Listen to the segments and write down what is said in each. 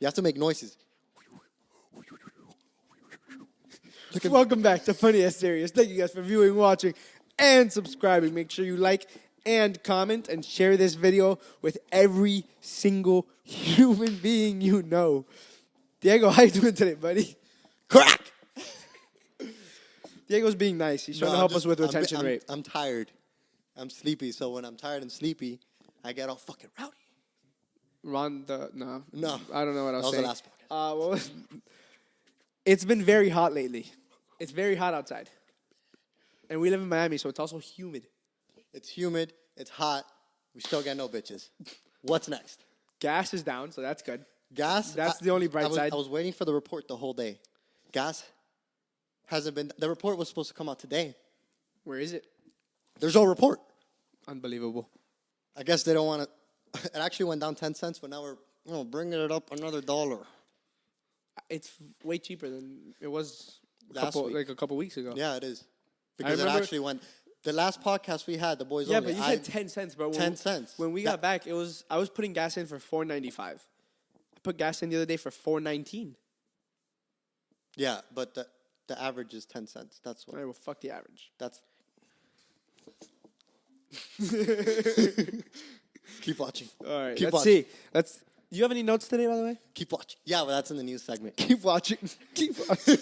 You have to make noises. Welcome back to FunnyYetSerious. Thank you guys for viewing, watching, and subscribing. Make sure you like and comment and share this video with every single human being you know. Diego, how you doing today, buddy? Crack! Diego's being nice. He's trying to help us with retention rate. I'm tired. I'm sleepy. So when I'm tired and sleepy, I get all fucking rowdy. No. No. I don't know what I was saying. That was the last podcast. It's been very hot lately. It's very hot outside. And we live in Miami, so it's also humid. It's humid. It's hot. We still get no bitches. What's next? Gas is down, so that's good. Gas? That's the only bright side. I was waiting for the report the whole day. Gas hasn't been... The report was supposed to come out today. Where is it? There's no report. Unbelievable. I guess they don't want to... It actually went down 10 cents, but now we're bringing it up another $1. It's way cheaper than it was a couple weeks ago. Yeah, it is. Because it actually went... The last podcast we had, the boys yeah, only... but you said 10 cents, bro. 10 cents. When we got back, I was putting gas in for $4.95. I put gas in the other day for $4.19. Yeah, but the average is 10 cents. That's what... All right, well, fuck the average. That's... Keep watching. All right, Keep let's watching. see. Do you have any notes today, by the way? Keep watching. Yeah, well, that's in the news segment. Keep watching. Keep watching.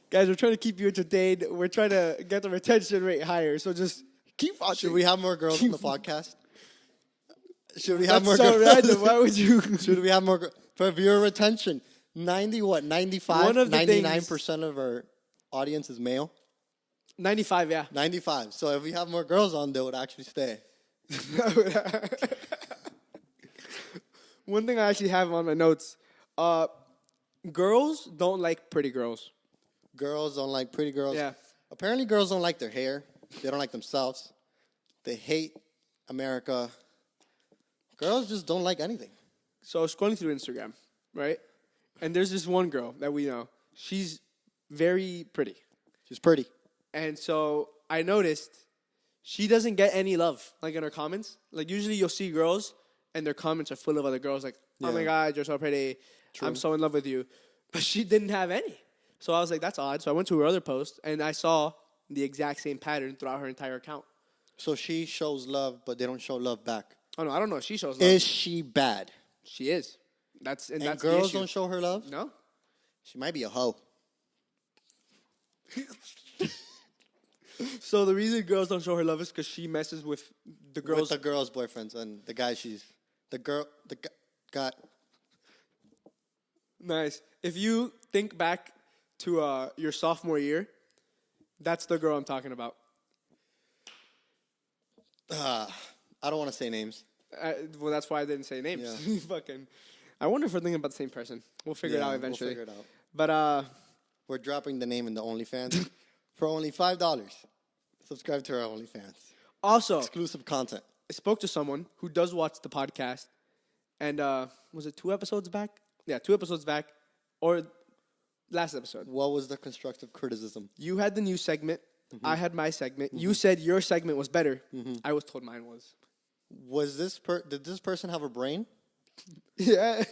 Guys, we're trying to keep you entertained. We're trying to get the retention rate higher. So just keep watching. Should we have more girls on the podcast? Should we have more so girls? random. Why would you? Should we have more girls? For viewer retention, 95, 99% of our audience is male? 95, yeah. 95. So if we have more girls on, they would actually stay. One thing I actually have on my notes, girls don't like pretty girls. Girls don't like pretty girls. Yeah. Apparently girls don't like their hair. They don't like themselves. They hate America. Girls just don't like anything. So I was scrolling through Instagram, right? And there's this one girl that we know. She's very pretty. She's pretty. And so I noticed she doesn't get any love, like in her comments. Like usually you'll see girls and their comments are full of other girls like, oh my God, you're so pretty. True. I'm so in love with you. But she didn't have any. So I was like, that's odd. So I went to her other post and I saw the exact same pattern throughout her entire account. So she shows love, but they don't show love back. Oh no, I don't know if she shows love. Is she bad? She is. That's girls don't show her love? No. She might be a hoe. So the reason girls don't show her love is because she messes with the girls. With the girls' boyfriends and the guy got. Nice. If you think back to your sophomore year, that's the girl I'm talking about. I don't want to say names. Well, that's why I didn't say names. Yeah. I wonder if we're thinking about the same person. We'll figure it out eventually. We'll figure it out. But we're dropping the name in the OnlyFans for only $5. Subscribe to our OnlyFans. Also, exclusive content. I spoke to someone who does watch the podcast, and was it 2 episodes back? Yeah, 2 episodes back, or last episode. What was the constructive criticism? You had the news segment. Mm-hmm. I had my segment. Mm-hmm. You said your segment was better. Mm-hmm. I was told mine was. Did this person have a brain? Yeah.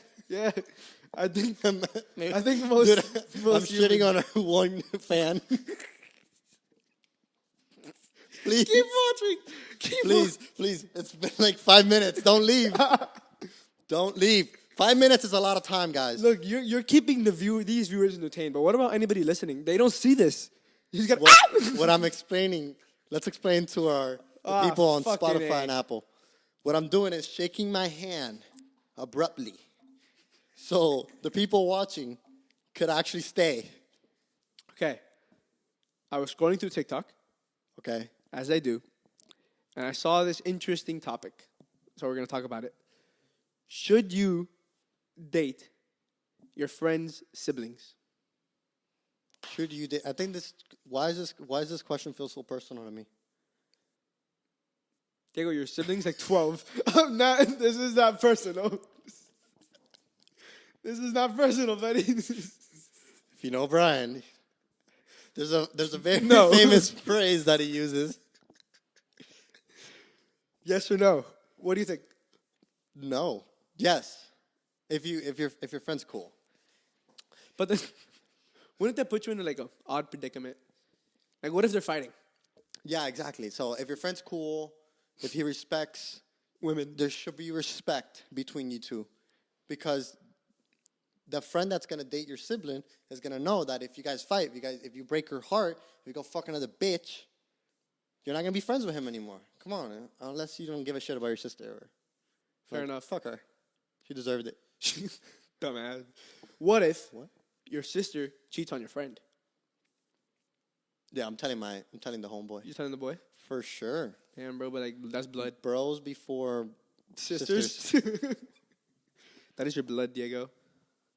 I think most. Dude, I'm shitting on one fan. Please. Keep watching. Please. It's been like 5 minutes. Don't leave. Don't leave. 5 minutes is a lot of time, guys. Look, you're keeping these viewers entertained, but what about anybody listening? They don't see this. You just got what I'm explaining. Let's explain to our people on Spotify and Apple. What I'm doing is shaking my hand abruptly, so the people watching could actually stay. Okay. I was scrolling through TikTok. Okay. As I do. And I saw this interesting topic. So we're going to talk about it. Should you date your friend's siblings? Should you date? I think this. Why does this question feel so personal to me? Diego, your siblings like 12. This is not personal. This is not personal, buddy. If you know Bryan, there's a very famous phrase that he uses. Yes or no? What do you think? No. Yes. If your friend's cool. But then, wouldn't that put you in like a odd predicament? Like, what if they're fighting? Yeah, exactly. So if your friend's cool, if he respects women, there should be respect between you two, because the friend that's gonna date your sibling is gonna know that if you guys fight, if you break her heart, if you go fuck another bitch, you're not gonna be friends with him anymore. Come on, unless you don't give a shit about your sister. Or, Fair enough. Fuck her. She deserved it. Dumbass. What if your sister cheats on your friend? Yeah, I'm telling the homeboy. You telling the boy? For sure. Damn, bro, but like that's blood. Bros before Sisters. That is your blood, Diego.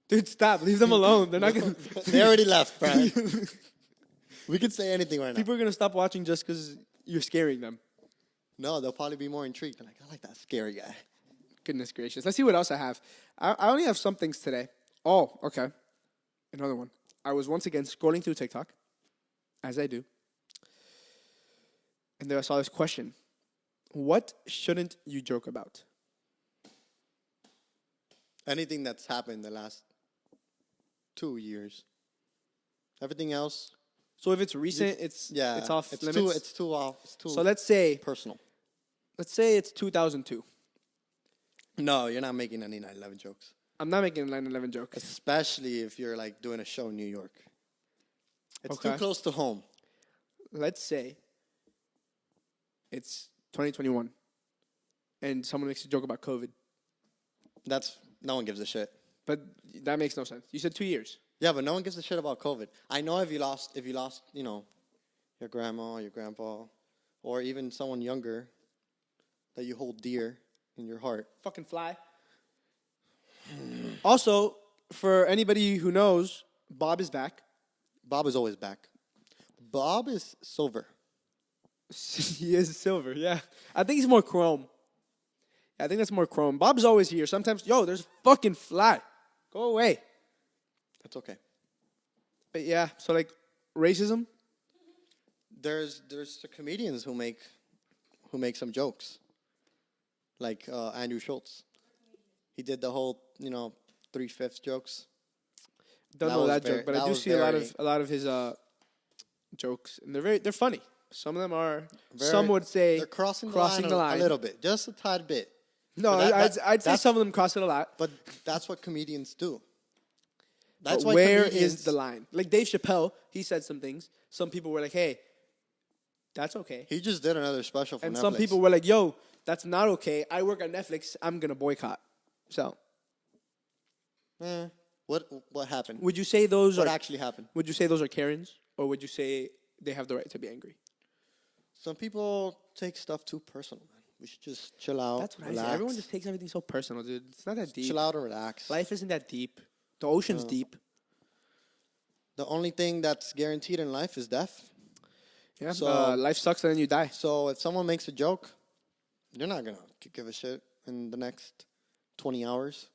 Dude, stop. Leave them alone. They're not gonna. They already left, Brian. We could say anything right now. People are gonna stop watching just because you're scaring them. No, they'll probably be more intrigued. They're like, I like that scary guy. Goodness gracious. Let's see what else I have. I only have some things today. Oh, okay. Another one. I was once again scrolling through TikTok, as I do. And there I saw this question. What shouldn't you joke about? Anything that's happened the last 2 years. Everything else. So if it's recent, it's off limits? It's too so let's say personal. Let's say it's 2002. No, you're not making any 9/11 jokes. I'm not making a 9/11 joke. Especially if you're like doing a show in New York. It's too close to home. Let's say it's 2021 and someone makes a joke about COVID. No one gives a shit. But that makes no sense. You said 2 years. Yeah, but no one gives a shit about COVID. I know if you lost, your grandma, your grandpa, or even someone younger that you hold dear in your heart. Fucking fly. Also, for anybody who knows, Bob is back. Bob is always back. Bob is silver. He is silver, yeah. I think he's more chrome. I think that's more chrome. Bob's always here. Sometimes, there's a fucking fly. Go away. That's okay. But yeah, so like racism. There's the comedians who make some jokes, like Andrew Schultz. He did the whole 3/5 jokes. Don't know that joke, but I do see a lot of his jokes, and they're funny. Some of them are. Some would say they're crossing the line a little bit, just a tad bit. No, I'd say some of them cross it a lot. But that's what comedians do. That's why where is the line? Like Dave Chappelle, he said some things. Some people were like, "Hey, that's okay." He just did another special for Netflix. And some people were like, "Yo, that's not okay. I work at Netflix. I'm gonna boycott." So, what happened? Would you say those what actually happened? Would you say those are Karens, or would you say they have the right to be angry? Some people take stuff too personal, man. We should just chill out. That's what I say. Everyone just takes everything so personal, dude. It's not that deep. Chill out and relax. Life isn't that deep. The ocean's deep. The only thing that's guaranteed in life is death. Yeah, so life sucks and then you die. So if someone makes a joke, you're not going to give a shit in the next 20 hours.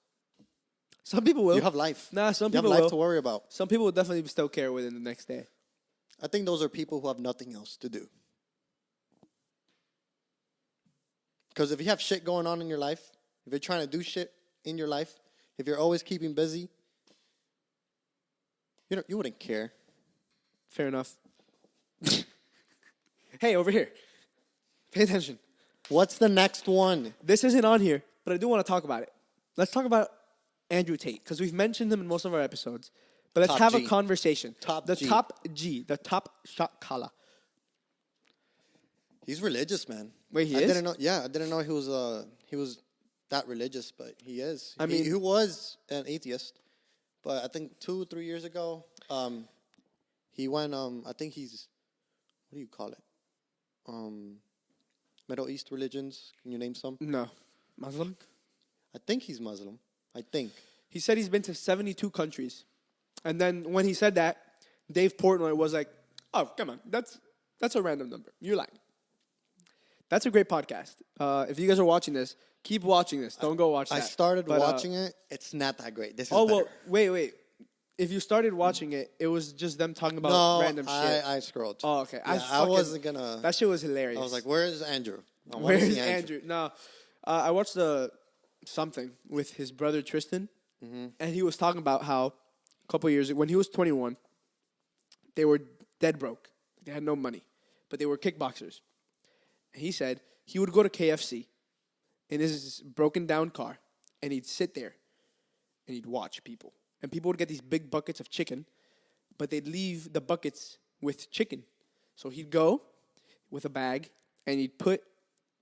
Some people will. You have life. Nah, some people will. You have life to worry about. Some people will definitely still care within the next day. I think those are people who have nothing else to do. Because if you have shit going on in your life, if you're trying to do shit in your life, if you're always keeping busy, you wouldn't care. Fair enough. Hey, over here. Pay attention. What's the next one? This isn't on here, but I do want to talk about it. Let's talk about Andrew Tate, because we've mentioned him in most of our episodes. But let's have a conversation. The top shot caller. He's religious, man. Wait, he is? I didn't know he was that religious, but he is. I mean, he was an atheist, but I think 2-3 years ago, he went. I think he's, what do you call it? Middle East religions. Can you name some? No, Muslim. I think he's Muslim. I think he said he's been to 72 countries, and then when he said that, Dave Portnoy was like, "Oh, come on, that's a random number. You're lying." That's a great podcast. If you guys are watching this, keep watching this. Don't go watch that. I started watching it. It's not that great. This is better. Well, wait. If you started watching it, it was just them talking about random shit. I scrolled. Oh, okay. Yeah, I wasn't gonna. That shit was hilarious. I was like, "Where is Andrew? Where's Andrew?" No, I watched something with his brother Tristan. and he was talking about how a couple years ago, when he was 21, they were dead broke. They had no money, but they were kickboxers. And he said he would go to KFC in his broken down car, and he'd sit there, and he'd watch people. And people would get these big buckets of chicken, but they'd leave the buckets with chicken. So he'd go with a bag, and he'd put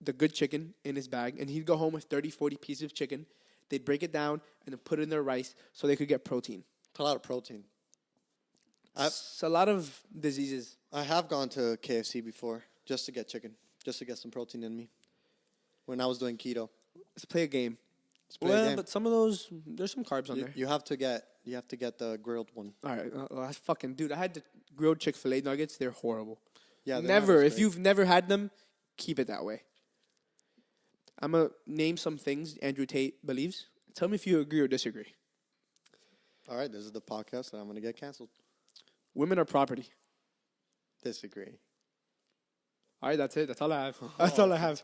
the good chicken in his bag, and he'd go home with 30, 40 pieces of chicken. They'd break it down and then put it in their rice so they could get protein. It's a lot of protein. It's a lot of diseases. I have gone to KFC before just to get chicken, just to get some protein in me when I was doing keto. Let's play a game. But some of those, there's some carbs on there. You have to get the grilled one. All right. Dude, I had the grilled Chick-fil-A nuggets. They're horrible. Yeah, never. If you've never had them, keep it that way. I'm going to name some things Andrew Tate believes. Tell me if you agree or disagree. All right, this is the podcast that I'm going to get canceled. Women are property. Disagree. All right, that's it. That's all I have. That's all I have.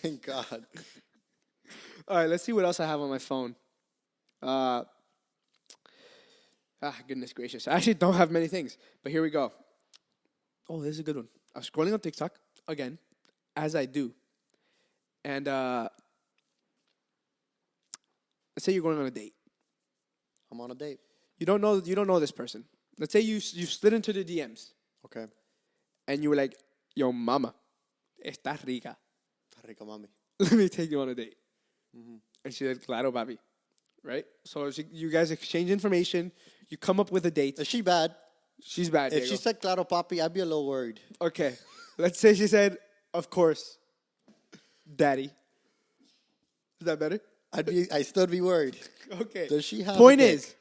Thank God. All right, let's see what else I have on my phone. Goodness gracious. I actually don't have many things, but here we go. Oh, this is a good one. I was scrolling on TikTok, again, as I do. And let's say you're going on a date. I'm on a date. You don't know this person. Let's say you slid into the DMs. Okay. And you were like, yo, mama, estás rica. Está rica, mami. Let me take you on a date. Mm-hmm. And she said, claro, papi. Right? So you guys exchange information. You come up with a date. Is she bad? She's bad, If Diego. she said claro, papi, I'd be a little worried. Okay. Let's say she said, of course, daddy. Is that better? I'd still be worried. Okay. Does she have Point a dick?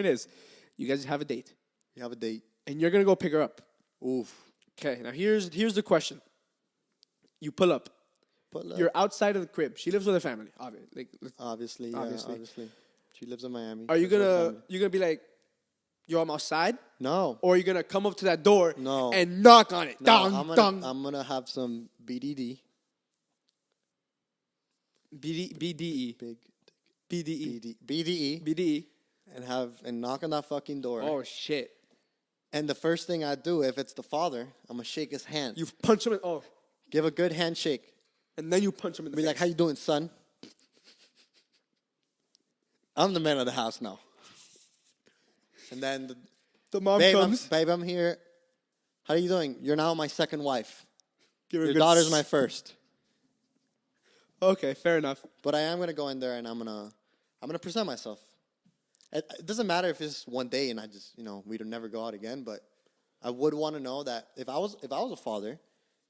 is, you guys have a date. You have a date. And you're going to go pick her up. Oof. Okay, now here's the question. You pull up. You're outside of the crib. She lives with her family, obviously. Obviously. She lives in Miami. Are you gonna be like, yo, I'm outside? No. Or are you gonna come up to that door and knock on it? No, Dong, dong. I'm gonna have some BDD. BDE. Big BDE. BDE. BDE. And knock on that fucking door. Oh shit. And the first thing I do, if it's the father, I'm gonna shake his hand. You punch him Give a good handshake. And then you punch him in the face. Be like, how you doing, son? I'm the man of the house now. And then the mom comes. Babe, I'm here. How are you doing? You're now my second wife. Your Your daughter's my first. Okay, fair enough. But I am gonna go in there and I'm gonna present myself. It doesn't matter if it's one day and I just we'd never go out again. But I would want to know that if I was a father,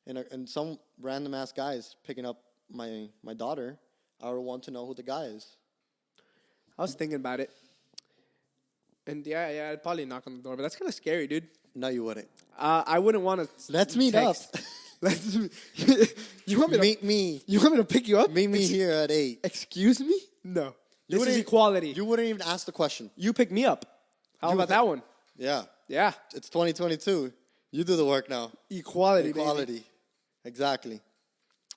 and some random ass guy is picking up my daughter, I would want to know who the guy is. I was thinking about it. And yeah, I'd probably knock on the door, but that's kind of scary, dude. No, you wouldn't. I wouldn't want to. Let's meet up. You want me to meet me? You want me to pick you up? Meet me here at 8. Excuse me? No. This is equality. You wouldn't even ask the question. You pick me up. How about that one? Yeah. Yeah. It's 2022. You do the work now. Equality. Baby. Exactly.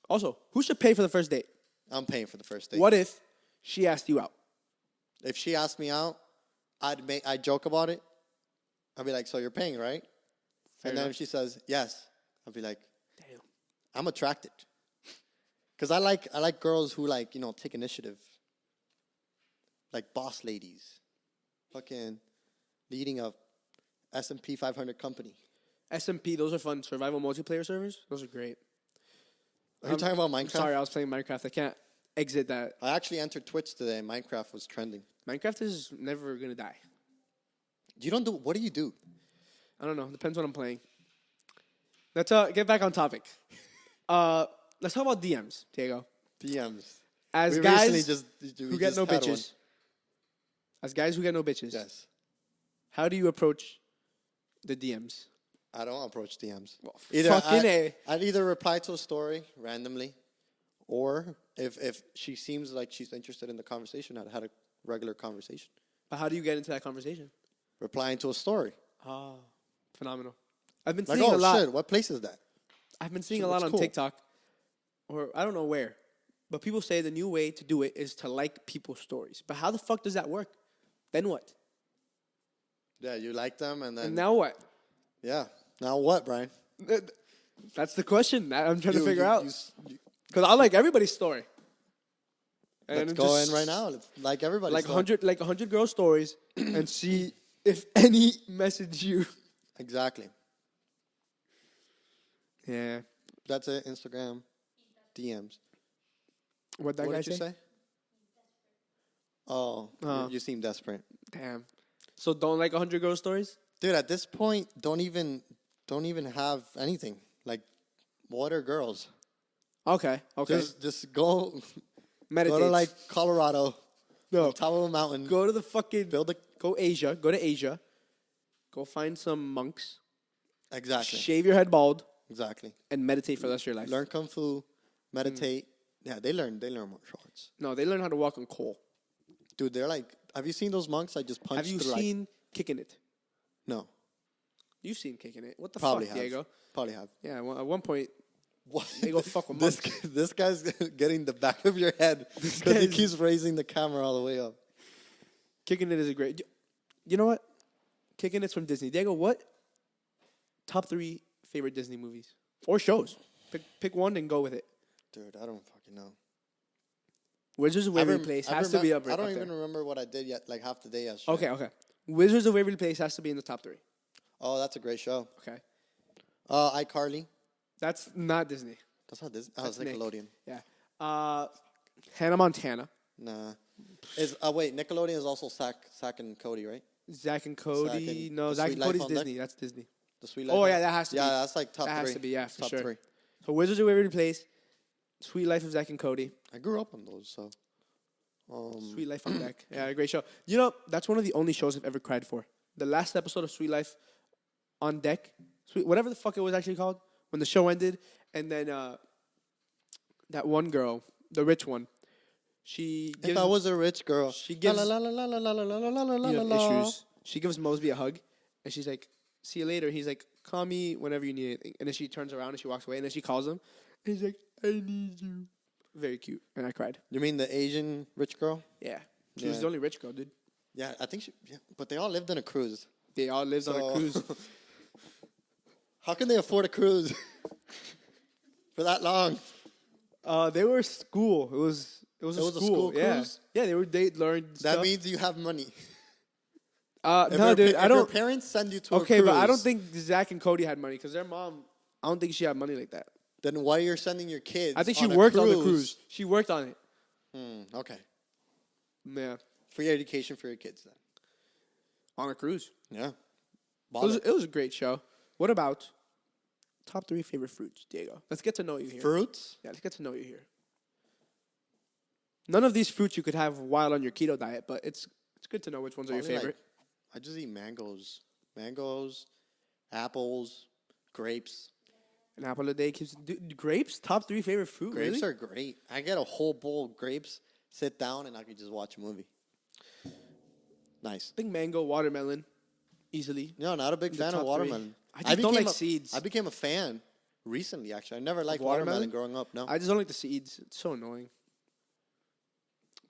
Also, who should pay for the first date? I'm paying for the first date. What if she asked you out? If she asked me out, I'd joke about it. I'd be like, so you're paying, right? Fair and then enough. if she says yes, I'd be like, damn, I'm attracted. Because I like girls who take initiative. Like boss ladies. Fucking leading a S&P 500 company. S&P, those are fun. Survival multiplayer servers, those are great. Are you talking about Minecraft? I'm sorry, I was playing Minecraft. I can't exit that. I actually entered Twitch today and Minecraft was trending. Minecraft is never going to die. What do you do? I don't know. Depends what I'm playing. Let's get back on topic. Let's talk about DMs, Diego. DMs. As guys who get no bitches. As guys who get no bitches. Yes. How do you approach the DMs? I don't approach DMs. Well, I'd either reply to a story randomly, or if she seems like she's interested in the conversation, I'd had a regular conversation. But how do you get into that conversation? Replying to a story. Oh, phenomenal. I've been Like, seeing a lot. Shit, what place is that? I've been seeing a lot on cool. TikTok, or I don't know where, But people say the new way to do it is to like people's stories. But how the fuck does that work? Then what? Yeah, you like them, and then... And now what? Yeah. Now what, Brian? That's the question that I'm trying to figure out. Because I like everybody's story. Let's go in right now. Let's like everybody's story. 100 girl stories and see if any message you. Exactly. Yeah. That's it. Instagram. DMs. What did you say? Oh, you seem desperate. Damn. So don't like 100 girl stories? Dude, at this point, don't even have anything. Like, what are girls? Okay. Just go meditate. Go to like Colorado. No. On top of a mountain. Go to the fucking go to Asia. Go find some monks. Exactly. Shave your head bald. Exactly. And meditate for the rest of your life. Learn kung fu, meditate. Yeah, they learn martial arts. No, they learn how to walk on coal. Dude, they're like, have you seen those monks that just punch? Have you seen Kicking It? No. You've seen Kicking It. What the Probably fuck, have. Diego? Probably have. Yeah, well, at one point, what? They go fuck with monks. This guy's getting the back of your head because he keeps raising the camera all the way up. Kicking It is a great... You know what? Kicking It's from Disney. Diego, what top 3 favorite Disney movies? Or shows? Pick one and go with it. Dude, I don't fucking know. Wizards of Waverly Place has to be up there. I don't even remember what I did yet, like half the day yesterday. Okay. Wizards of Waverly Place has to be in the top 3. Oh, that's a great show. Okay. iCarly. That's not Disney. That's not Disney. Oh, it's Nickelodeon. Yeah. Hannah Montana. Nah. Wait, Nickelodeon is also Zack and Cody, right? Zack and Cody. Zack and Cody's Disney. That's Disney. The Sweet Life. Oh, yeah, that has to be. Yeah, that's like top 3. That has to be, yeah, for top sure. 3. So Wizards of Waverly Place, Sweet Life of Zack and Cody. I grew up on those, so... Sweet Life on Deck. Yeah, great show. You know, that's one of the only shows I've ever cried for. The last episode of Sweet Life on Deck, whatever the fuck it was actually called, when the show ended, and then that one girl, the rich one, she gives... If I was a rich girl... She gives... issues. She gives Mosby a hug, and she's like, see you later. He's like, call me whenever you need anything. And then she turns around and she walks away, and then she calls him, and he's like, I need you. Very cute, and I cried. You mean the Asian rich girl? Yeah. She was the only rich girl, dude. Yeah, I think she... Yeah, but they all lived in a cruise. They all lived on a cruise. How can they afford a cruise for that long? They were school. It was a school cruise? Yeah, they learned That stuff. means you have money. No, dude, I don't... Your parents send you to a cruise... Okay, but I don't think Zach and Cody had money, because their mom... I don't think she had money like that. Then why you're sending your kids I think she worked on the cruise. She worked on it. Okay. Yeah. Free education for your kids then. On a cruise. Yeah. It was a great show. What about top 3 favorite fruits, Diego? Let's get to know you here. Fruits? Yeah, let's get to know you here. None of these fruits you could have while on your keto diet, but it's good to know which ones are your favorite. I just eat mangoes. Mangoes, apples, grapes. An apple a day keeps... grapes? Top 3 favorite fruit? Grapes really? are great. I get a whole bowl of grapes, sit down, and I can just watch a movie. Nice. I think mango, watermelon, easily. No, not a big fan of watermelon. I just don't like seeds. I became a fan recently, actually. I never liked watermelon growing up, no. I just don't like the seeds. It's so annoying.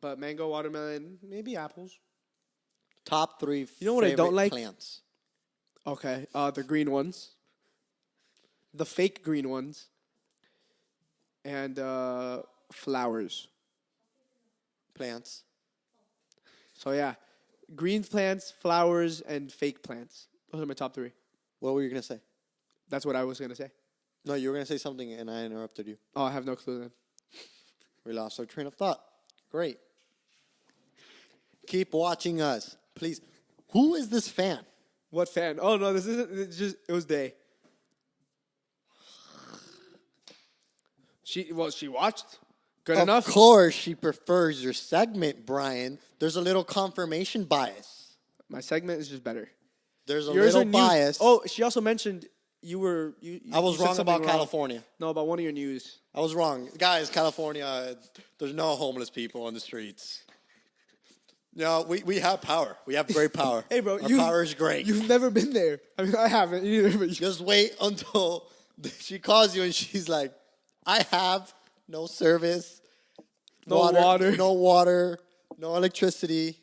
But mango, watermelon, maybe apples. Top 3 You know what I don't like? Plants. Okay, the green ones. The fake green ones. And flowers. Plants. So yeah, green plants, flowers, and fake plants. Those are my top 3. What were you going to say? That's what I was going to say. No, you were going to say something and I interrupted you. Oh, I have no clue then. We lost our train of thought. Great. Keep watching us, please. Who is this fan? What fan? Oh, no, this isn't. It was Day. She watched. Good enough. Of course, she prefers your segment, Brian. There's a little confirmation bias. My segment is just better. There's a little bias. Oh, she also mentioned you were. I was wrong about California. No, about one of your news. I was wrong. Guys, California, there's no homeless people on the streets. No, we have power. We have great power. Hey, bro. Our power is great. You've never been there. I mean, I haven't either. But just wait until she calls you and she's like, I have no service. No water. No water. No electricity.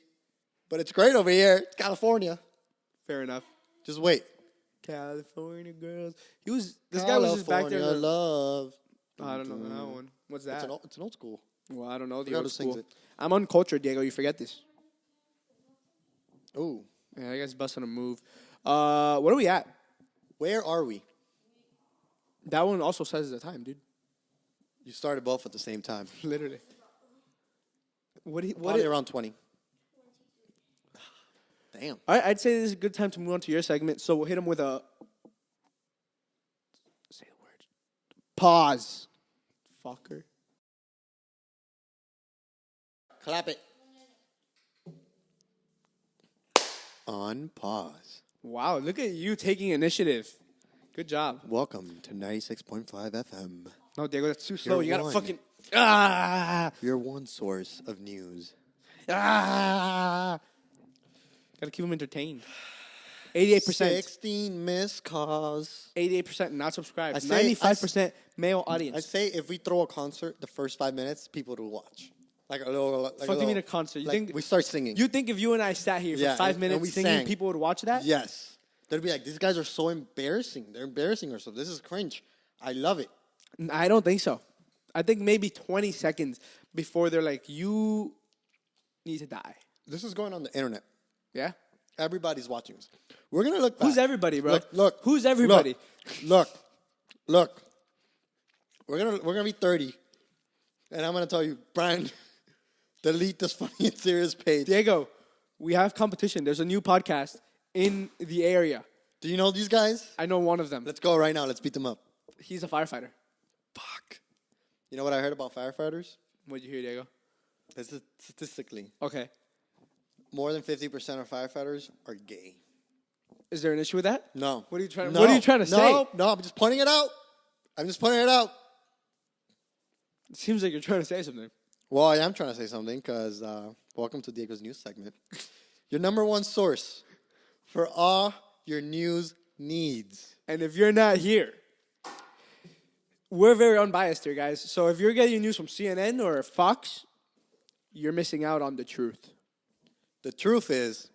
But it's great over here. It's California. Fair enough. Just wait. California girls. This guy was just back there. California love. I don't know that one. What's that? It's an old school. Well, I don't know the Who old sings school. it? I'm uncultured, Diego. You forget this. Ooh. Yeah, I guess busting a move. What are we at? Where are we? That one also says the time, dude. You started both at the same time. Literally. Probably around 20. Damn. All right, I'd say this is a good time to move on to your segment. So we'll hit him with a... Say the word. Pause. Fucker. Clap it. On pause. Wow, look at you taking initiative. Good job. Welcome to 96.5 FM. No, Diego, that's too slow. You're You gotta one. fucking... Your one source of news. Gotta keep them entertained. 88%. 16 missed calls. 88% not subscribed. I say- 95% male audience. I say if we throw a concert, the first 5 minutes, people will watch. Like a little. Like Fuck, you mean a concert? You like think we start singing? You think if you and I sat here for Yeah, 5 and minutes we singing, sang. people would watch that? Yes. They'd be like, these guys are so embarrassing. They're embarrassing ourselves. This is cringe. I love it. I don't think so. I think maybe 20 seconds before they're like, you need to die. This is going on the internet. Yeah? Everybody's watching us. We're gonna look back. Who's everybody, bro? Look. Who's everybody? Look. We're gonna be 30, and I'm gonna tell you, Brian, delete this Funny and Serious page. Diego, we have competition. There's a new podcast in the area. Do you know these guys? I know one of them. Let's go right now. Let's beat them up. He's a firefighter. Fuck. You know what I heard about firefighters? What'd you hear, Diego? This is statistically, Okay. more than 50% of firefighters are gay. Is there an issue with that? No. What are you trying? No. What are you trying to say? No, I'm just pointing it out. It seems like you're trying to say something. Well, I am trying to say something because welcome to Diego's news segment. Your number one source for all your news needs. And if you're not here, we're very unbiased here, guys. So if you're getting news from CNN or Fox, you're missing out on the truth. The truth is,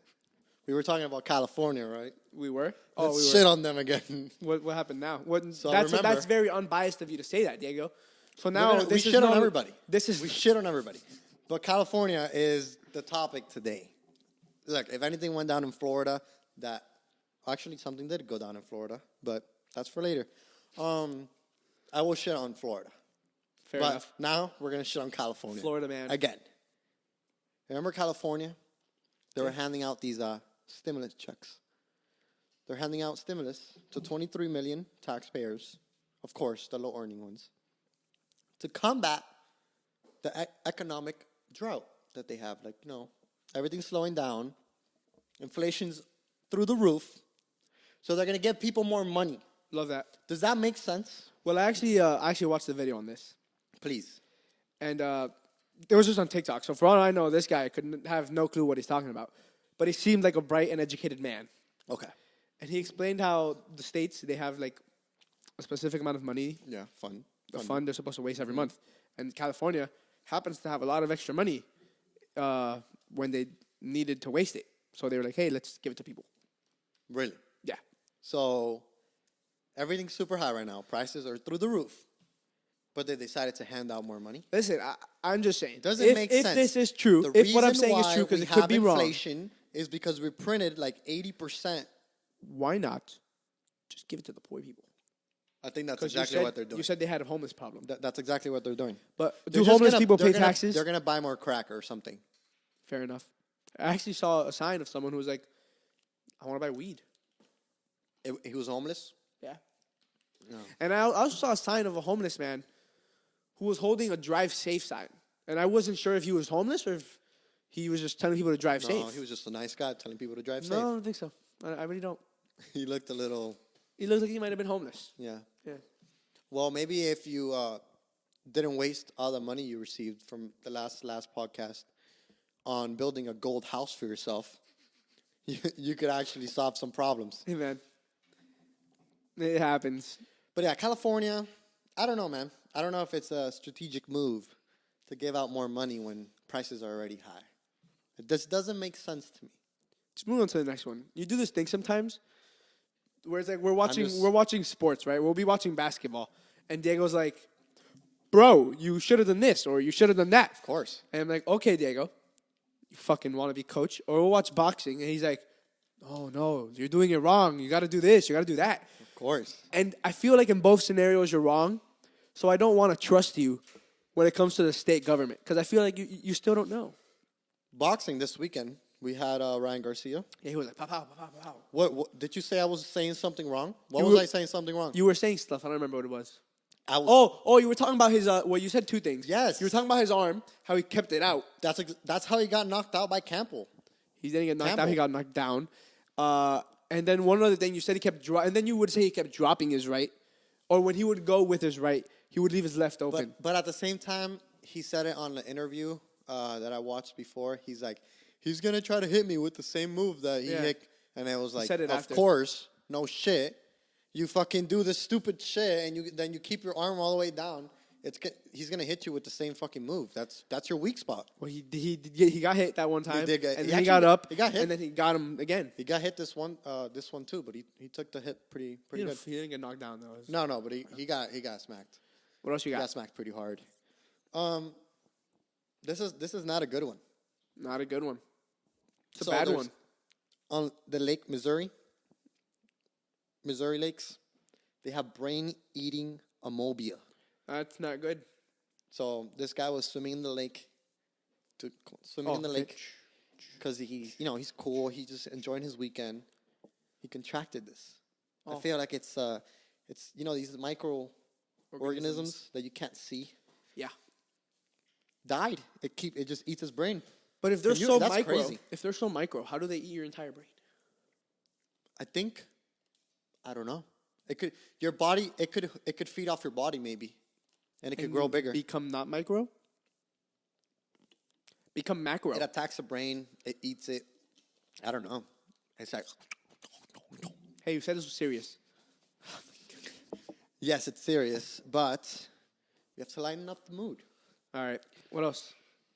we were talking about California, right? We were? Let's shit on them again. What happened now? So that's remember, very unbiased of you to say that, Diego. So now we shit on everybody. We We shit on everybody. But California is the topic today. Look, if anything went down in Florida, actually something did go down in Florida, but that's for later. I will shit on Florida. Fair But enough. now we're going to shit on California. Florida man. Again. Remember California? They were handing out these stimulus checks. They're handing out stimulus to 23 million taxpayers, of course, the low-earning ones, to combat the economic drought that they have. Like, everything's slowing down. Inflation's through the roof. So they're going to give people more money. Love that. Does that make sense? Well, I actually watched the video on this. Please. And it was just on TikTok. So for all I know, this guy could have no clue what he's talking about. But he seemed like a bright and educated man. Okay. And he explained how the states, they have like a specific amount of money, Yeah, fun. the fund they're supposed to waste every month. And California happens to have a lot of extra money when they needed to waste it. So they were like, hey, let's give it to people. Really? Yeah. So everything's super high right now. Prices are through the roof. But they decided to hand out more money. Listen, I'm just saying. Doesn't make sense. If this is true, The if what I'm reason saying is why true, because we it could have be wrong. inflation is because we printed like 80%. Why not just give it to the poor people? I think that's 'Cause exactly what they're doing. You said they had a homeless problem. That's exactly what they're doing. But They're do just homeless gonna- people they're pay gonna- taxes? They're going to buy more crack or something. Fair enough. I actually saw a sign of someone who was like, I want to buy weed. He was homeless? Yeah. No. And I also saw a sign of a homeless man who was holding a drive safe sign. And I wasn't sure if he was homeless or if he was just telling people to drive No, safe. he was just a nice guy telling people to drive No, I safe. don't think so. I really don't. He looked a little, He looks like he might have been homeless. yeah. Yeah. Well, maybe if you didn't waste all the money you received from the last podcast on building a gold house for yourself, you could actually solve some problems. Hey, man. It happens. But yeah, California, I don't know, man. I don't know if it's a strategic move to give out more money when prices are already high. It just doesn't make sense to me. Let's move on to the next one. You do this thing sometimes where it's like we're watching sports, right? We'll be watching basketball, and Diego's like, bro, you should have done this or you should have done that. Of course. And I'm like, okay, Diego, you fucking want to be coach? Or we'll watch boxing, and he's like, oh, no, you're doing it wrong. You got to do this. You got to do that. Of course. And I feel like in both scenarios you're wrong, so I don't want to trust you when it comes to the state government because I feel like you still don't know. Boxing this weekend, we had Ryan Garcia. Yeah, he was like, pow, pow, pow, pow, pow. What did you say I was saying something wrong? What was I saying something wrong? You were saying stuff. I don't remember what it was. I was, you were talking about his, well, you said two things. Yes. You were talking about his arm, how he kept it out. That's how he got knocked out by Campbell. He didn't get knocked out, he got knocked down. And then one other thing, you said he kept and then you would say he kept dropping his right. Or when he would go with his right, he would leave his left open. But at the same time, he said it on the interview that I watched before. He's like, he's going to try to hit me with the same move that he hit. And it was like, of course, no shit. You fucking do this stupid shit, and then you keep your arm all the way down. He's gonna hit you with the same fucking move. That's your weak spot. Well, he got hit that one time, and then he got up. He got hit, and then he got him again. He got hit this one too, but he took the hit pretty good. He didn't get knocked down though. No, but he got smacked. What else you got? He got smacked pretty hard. This is not a good one. Not a good one. It's a bad one. On the Lake Missouri lakes, they have brain-eating amobia. That's not good. So this guy was swimming in the lake, because he's cool. He's just enjoying his weekend. He contracted this. I feel like it's these microorganisms that you can't see. Yeah. Died. It just eats his brain. But if they're so micro, how do they eat your entire brain? I don't know. It could feed off your body maybe, and it could grow bigger. Become not micro. Become macro. It attacks the brain. It eats it. I don't know. It's like. Hey, you said this was serious. Yes, it's serious, but we have to lighten up the mood. All right. What else?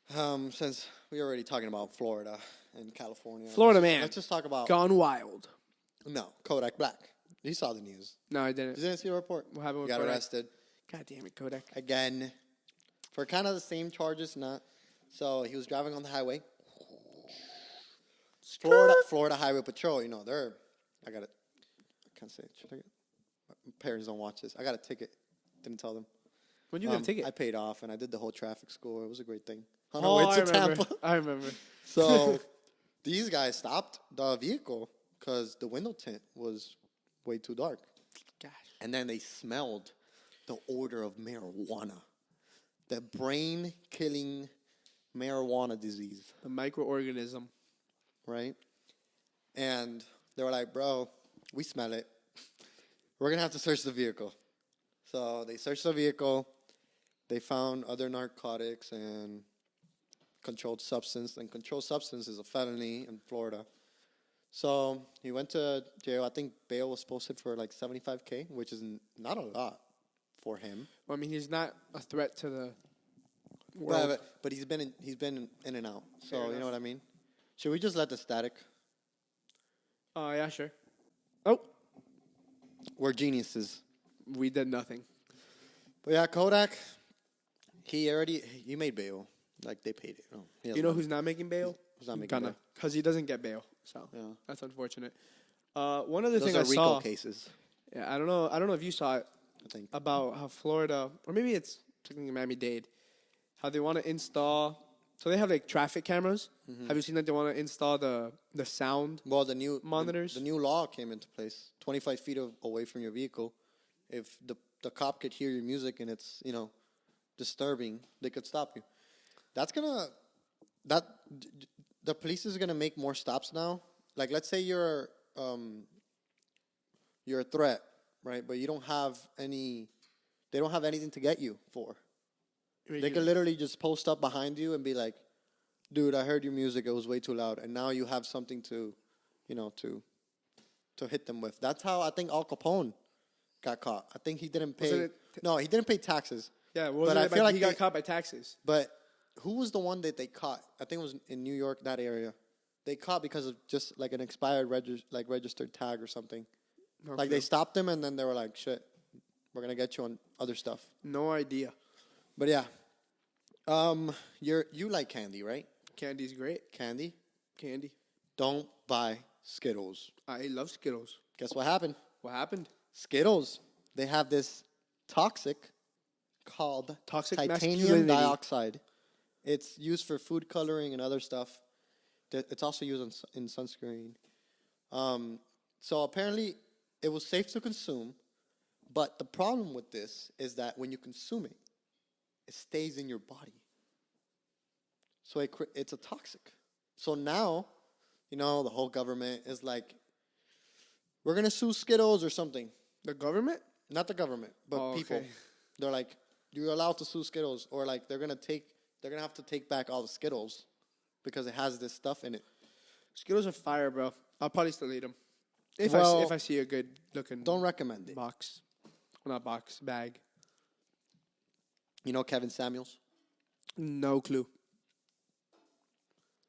Since we're already talking about Florida and California. Florida man. Let's just talk about. Gone wild. No, Kodak Black. You saw the news. No, I didn't. You didn't see the report? What happened with Kodak? Kodak? Got arrested. God damn it, Kodak. Again. For kind of the same charges, not. So he was driving on the highway. Florida Highway Patrol, I can't say it. Should I get? My parents don't watch this. I got a ticket. Didn't tell them. When did you get a ticket? I paid off, and I did the whole traffic score. It was a great thing. I remember. So these guys stopped the vehicle because the window tint was way too dark. Gosh. And then they smelled the odor of marijuana. The brain-killing marijuana disease. The microorganism. Right? And they were like, bro, we smell it. We're going to have to search the vehicle. So they searched the vehicle. They found other narcotics and controlled substance. And controlled substance is a felony in Florida. So he went to jail. I think bail was posted for like $75,000, which is not a lot for him. Well, I mean, he's not a threat to the world. But he's been in and out. So you know what I mean? Should we just let the static? Oh, yeah, sure. Oh. We're geniuses. We did nothing. But yeah, Kodak, he made bail. Like, they paid it. You know who's not making bail? Who's not making bail? Because he doesn't get bail. So that's unfortunate. One other thing I saw. RICO cases. Yeah, I don't know if you saw it. I think. About how Florida, or maybe it's technically Miami-Dade, how they want to install. So they have like traffic cameras. Mm-hmm. Have you seen that they want to install the sound? Well, the new monitors. The new law came into place. 25 feet away from your vehicle, if the cop could hear your music and it's disturbing, they could stop you. The police is gonna make more stops now. Like, let's say you're a threat, right? But you don't have any. They don't have anything to get you for. They could literally just post up behind you and be like, dude, I heard your music. It was way too loud. And now you have something to hit them with. That's how I think Al Capone got caught. I think he didn't pay. No, he didn't pay taxes. Yeah, but I feel like he got caught by taxes. But who was the one that they caught? I think it was in New York, that area. They caught because of just like an expired registered tag or something. No like clue. they stopped him and then they were like, "Shit, we're gonna get you on other stuff." No idea. But yeah, you like candy, right? Candy's great. Candy. Don't buy Skittles. I love Skittles. Guess what happened? What happened? Skittles. They have this toxic called titanium masculinity. dioxide. It's used for food coloring and other stuff. It's also used in sunscreen. So apparently, it was safe to consume. But the problem with this is that when you consume it, it stays in your body. So it's a toxic. So now, the whole government is like, we're going to sue Skittles or something. The government? Not the government, but people. Okay. They're like, you're allowed to sue Skittles. Or like, they're going to have to take back all the Skittles because it has this stuff in it. Skittles are fire, bro. I'll probably still eat them. If I see a good looking don't recommend it. Box. Well, not box, bag. You know Kevin Samuels? No clue.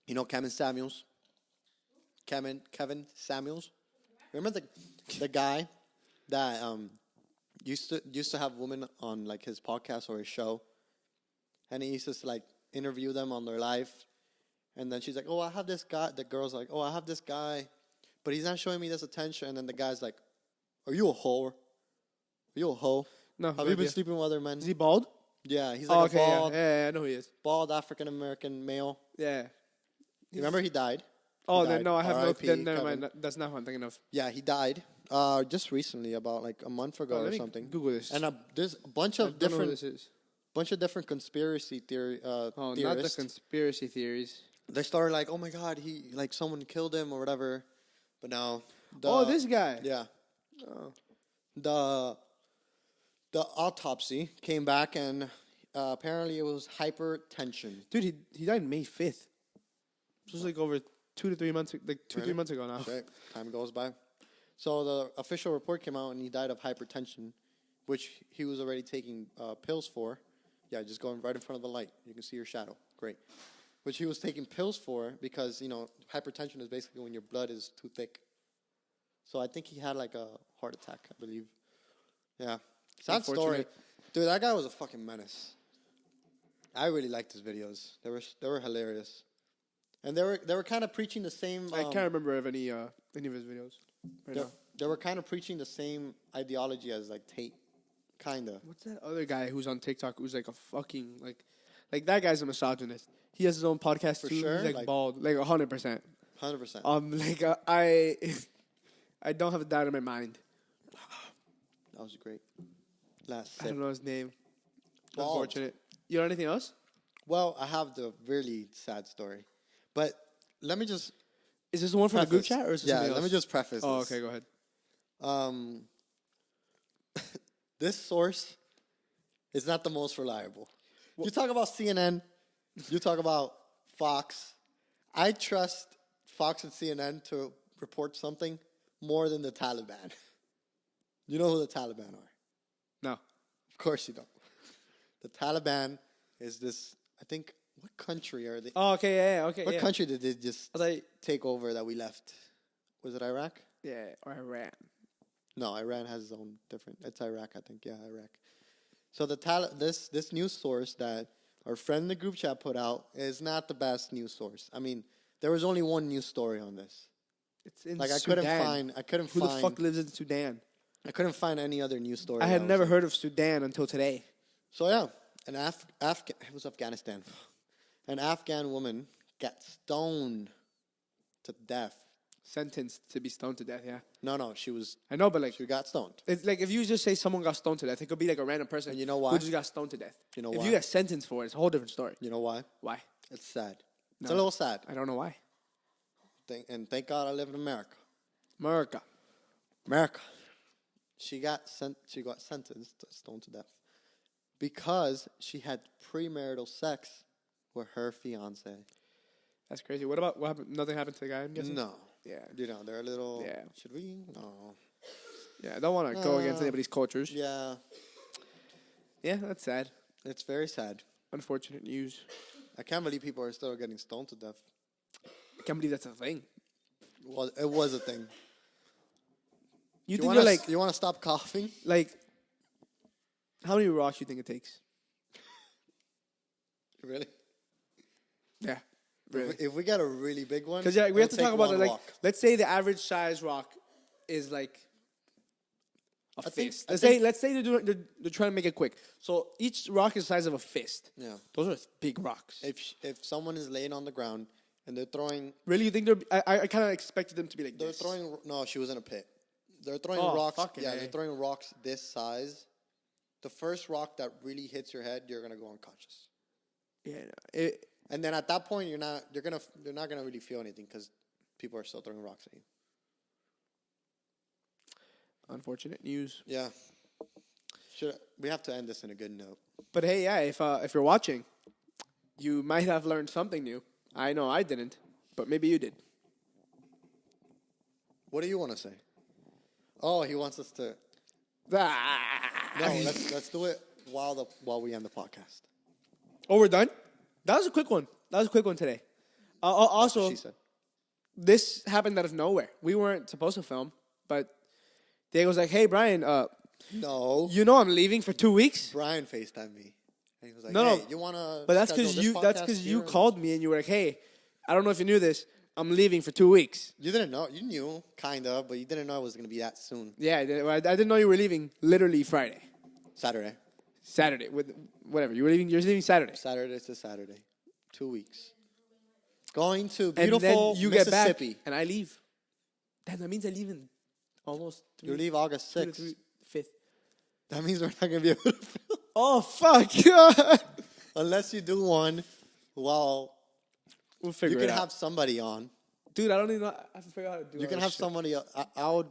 You know Kevin Samuels? Kevin Samuels? Remember the guy that used to have women on like his podcast or his show, and he used to like interview them on their life, and then she's like, "Oh, I have this guy." The girl's like, "Oh, I have this guy, but he's not showing me this attention." And then the guy's like, "Are you a whore? Are you a hoe? No. Have you been sleeping with other men?" Is he bald? Yeah, he's like a bald. Yeah, I know who he is. Bald African American male. Yeah. You remember he died? Oh, then no, I have no. Then never Kevin. mind. That's not what I'm thinking of. Yeah, he died just recently, about like a month ago or something. Google this. And there's a bunch of different conspiracy theories. Not the conspiracy theories. They started like, oh my God, someone killed him or whatever. But now, this guy. Yeah. The autopsy came back and apparently it was hypertension. Dude, he died May 5th. This was like over 2 to 3 months, like 3 months ago now. Right. Time goes by. So the official report came out and he died of hypertension, which he was already taking pills for. Yeah, just going right in front of the light. You can see your shadow. Great. Which he was taking pills for because, hypertension is basically when your blood is too thick. So I think he had like a heart attack, I believe. Yeah. Sad story. Dude, that guy was a fucking menace. I really liked his videos. They were hilarious. And they were kind of preaching the same. I can't remember of any of his videos. They were kind of preaching the same ideology as like Tate, kinda. What's that other guy who's on TikTok who's like a fucking like that guy's a misogynist. He has his own podcast too. Sure? He's like bald, like 100%. 100%. I don't have a doubt in my mind. That was great. Last sip. I don't know his name. Bald. Unfortunate. You know anything else? Well, I have the really sad story, but let me just. Is this the one from the group chat or is this something else? Let me just preface this. Oh, okay, go ahead. This source is not the most reliable. You talk about CNN, you talk about Fox. I trust Fox and CNN to report something more than the Taliban. You know who the Taliban are? No. Of course you don't. The Taliban is this, I think, what country are they? Oh, okay, yeah, okay. What country did they just like, take over that we left? Was it Iraq? Yeah, or Iran. No, Iran has its own different. It's Iraq, I think. Yeah, Iraq. So this news source that our friend in the group chat put out is not the best news source. I mean, there was only one news story on this. It's in Sudan. I couldn't Who find. the fuck lives in Sudan? I couldn't find any other news story. I had never heard of Sudan until today. So yeah, it was Afghanistan. An Afghan woman got stoned to death. Sentenced to be stoned to death, yeah. No, she was. I know, but like she got stoned. It's like if you just say someone got stoned to death, it could be like a random person. And you know why? Who just got stoned to death. You know if why? you get sentenced for it, it's a whole different story. You know why? Why? It's sad. No. It's a little sad. I don't know why. Thank God I live in America. America. She got sentenced to stoned to death because she had premarital sex with her fiance. That's crazy. What happened? Nothing happened to the guy, I'm guessing? No. Yeah. They're a little. Yeah. Should we? No. Yeah, I don't want to go against anybody's cultures. Yeah. Yeah, that's sad. It's very sad. Unfortunate news. I can't believe people are still getting stoned to death. I can't believe that's a thing. Well, it was a thing. You think you're like... You want to stop coughing? Like, how many rocks do you think it takes? Really? Yeah. Really. If we get a really big one... Because we have to talk about it. Like, let's say the average size rock is like a fist. Let's say they're trying to make it quick. So each rock is the size of a fist. Yeah. Those are big rocks. If someone is laying on the ground and they're throwing... Really? You think they're... I kind of expected them to be like they're this. throwing... No, she was in a pit. They're throwing rocks... Yeah, they're throwing rocks this size. The first rock that really hits your head, you're going to go unconscious. Yeah. And then at that point, you're not gonna really feel anything because people are still throwing rocks at you. Unfortunate news. Yeah. We have to end this in a good note. But hey, yeah, if you're watching, you might have learned something new. I know I didn't, but maybe you did. What do you want to say? Oh, he wants us to. No, let's do it while we end the podcast. Oh, we're done? That was a quick one. Today. Also, she said. This happened out of nowhere. We weren't supposed to film, but Diego's like, "Hey, Bryan, no, you know I'm leaving for 2 weeks." Bryan FaceTimed me, and he was like, "No, hey, you wanna?" But that's because you called me and you were like, "Hey, I don't know if you knew this. I'm leaving for 2 weeks." You didn't know. You knew, kind of, but you didn't know it was gonna be that soon. Yeah, I didn't know you were leaving. Literally Friday, Saturday, whatever. You're leaving Saturday. Saturday to Saturday, 2 weeks. Going to and beautiful then you Mississippi. Get back, and I leave. That means I leave in almost. You leave August 6th. 5th. That means we're not gonna be able to film. Oh fuck! Unless you do one, well, we'll figure it out. You can have somebody on. Dude, I don't even know. I have to figure out how to do it. You can have somebody. I'll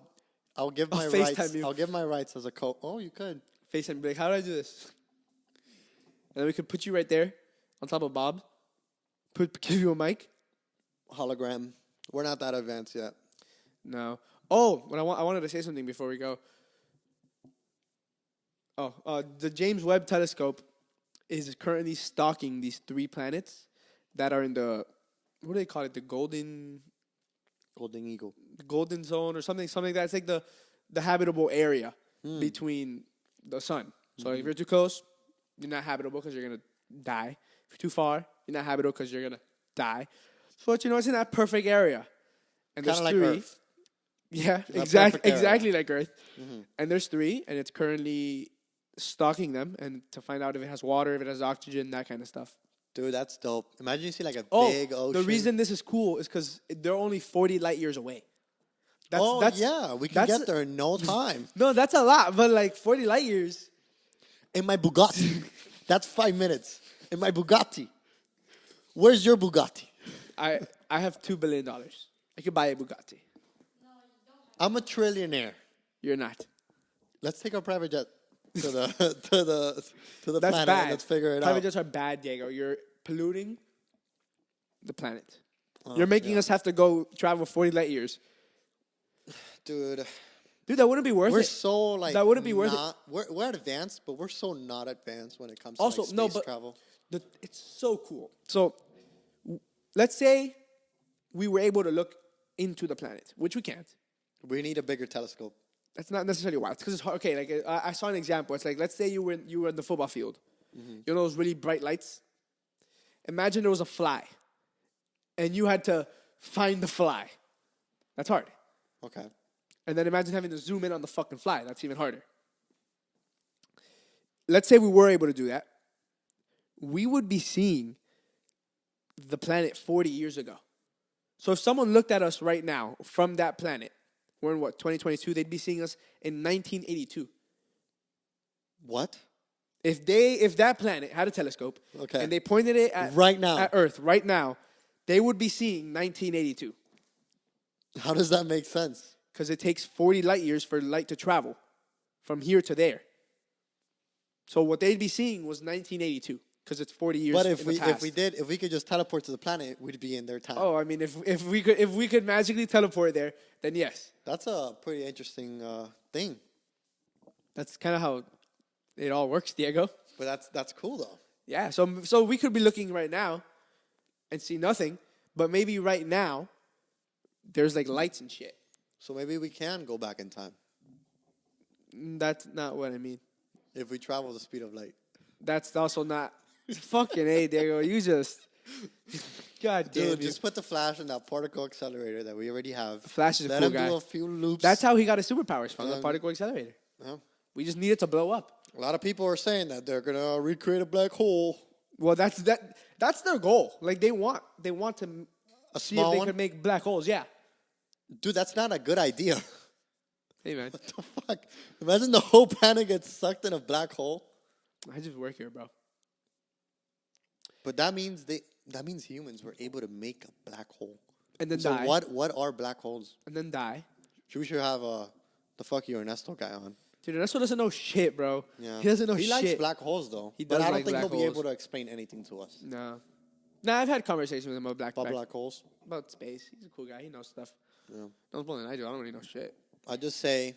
give my rights. I'll give my rights as a co. Oh, you could FaceTime. Be like, how do I do this? And then we could put you right there on top of Bob. Give you a mic. Hologram. We're not that advanced yet. No. Oh, but I wanted to say something before we go. Oh, the James Webb Telescope is currently stalking these 3 planets that are in the, what do they call it? The Golden Eagle. The Golden Zone or something like that. It's like the habitable area between the sun. So if you're too close, you're not habitable because you're going to die. If you're too far, you're not habitable because you're going to die. So, it's in that perfect area. And there's 3. Like Earth. Yeah, exactly like Earth. Mm-hmm. And there's 3, and it's currently stalking them and to find out if it has water, if it has oxygen, that kind of stuff. Dude, that's dope. Imagine you see like a big ocean. The reason this is cool is because they're only 40 light years away. We can get there in no time. No, that's a lot, but like 40 light years. In my Bugatti. That's 5 minutes. In my Bugatti. Where's your Bugatti? I have $2 billion. I could buy a Bugatti. I'm a trillionaire. You're not. Let's take our private jet to the That's planet. Bad. Let's figure it out. Private jets are bad, Diego. You're polluting the planet. You're making us have to go travel 40 light years. Dude, that wouldn't be worth it. We're so like that wouldn't be worth it. We're advanced, but we're so not advanced when it comes to space travel. It's so cool. So let's say we were able to look into the planet, which we can't. We need a bigger telescope. That's not necessarily why. It's because it's hard. Okay, like I saw an example. It's like, let's say you were in the football field. Mm-hmm. You know those really bright lights? Imagine there was a fly, and you had to find the fly. That's hard. Okay. And then imagine having to zoom in on the fucking fly. That's even harder. Let's say we were able to do that. We would be seeing the planet 40 years ago. So if someone looked at us right now from that planet, we're in 2022, they'd be seeing us in 1982. What? If that planet had a telescope and they pointed it at Earth right now, they would be seeing 1982. How does that make sense? Because it takes 40 light years for light to travel from here to there. So what they'd be seeing was 1982 because it's 40 years. But if we could just teleport to the planet, we'd be in their time. Oh, I mean, if we could magically teleport there, then yes. That's a pretty interesting thing. That's kind of how it all works, Diego. But that's cool though. Yeah. So we could be looking right now and see nothing. But maybe right now, there's like lights and shit. So maybe we can go back in time. That's not what I mean. If we travel the speed of light. That's also not. Fucking A, Diego. You just. God damn. Dude, just put the Flash in that particle accelerator that we already have. Flash is a cool guy. Let him do a few loops. That's how he got his superpowers from the particle accelerator. Yeah. We just need it to blow up. A lot of people are saying that they're gonna recreate a black hole. Well, that's their goal. Like they want to see if they could make black holes. Yeah. Dude, that's not a good idea. Hey man. What the fuck? Imagine the whole planet gets sucked in a black hole. I just work here, bro. But that means humans were able to make a black hole. And then so die. What are black holes? And then die. We should have the fuck you Ernesto guy on. Dude, Ernesto doesn't know shit, bro. Yeah. He doesn't know shit. He likes black holes, though. He does but I don't like think black he'll be holes. able to explain anything to us. No. Nah, I've had conversations with him about black holes. About space. He's a cool guy. He knows stuff. Yeah. Knows more than I do. I don't really know shit. I just say,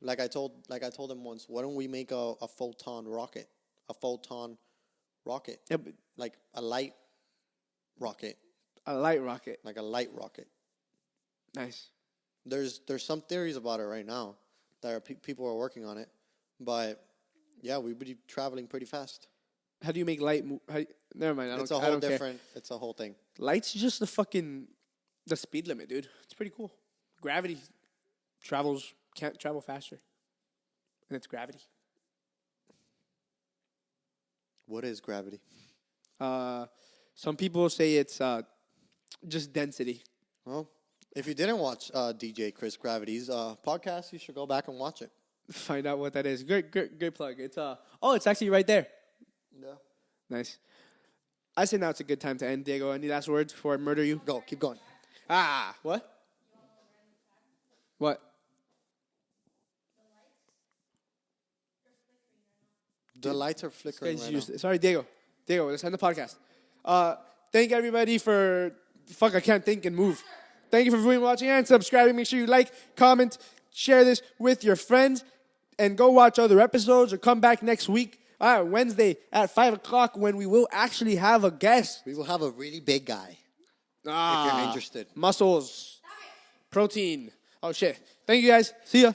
like I told him once, why don't we make a photon rocket? A photon rocket. Yeah, but like a light rocket. A light rocket. Like a light rocket. Nice. There's some theories about it right now that people are working on it, but yeah, we would be traveling pretty fast. How do you make light move? Never mind. It's a whole different. It's a whole thing. Light's just the speed limit, dude. It's pretty cool. Gravity can't travel faster, and it's gravity. What is gravity? Some people say it's just density. Well, if you didn't watch DJ Chris Gravity's podcast, you should go back and watch it. Find out what that is. Great plug. It's it's actually right there. Yeah. Nice. I say now it's a good time to end. Diego, any last words before I murder you? Go. Keep going. What? What? The lights are flickering right now. Sorry, Diego. Let's end the podcast. Thank everybody for... Fuck, I can't think and move. Thank you for viewing, watching, and subscribing. Make sure you like, comment, share this with your friends, and go watch other episodes or come back next week, Wednesday at 5 o'clock when we will actually have a guest. We will have a really big guy. If you're interested. Muscles. Protein. Oh, shit. Thank you, guys. See ya.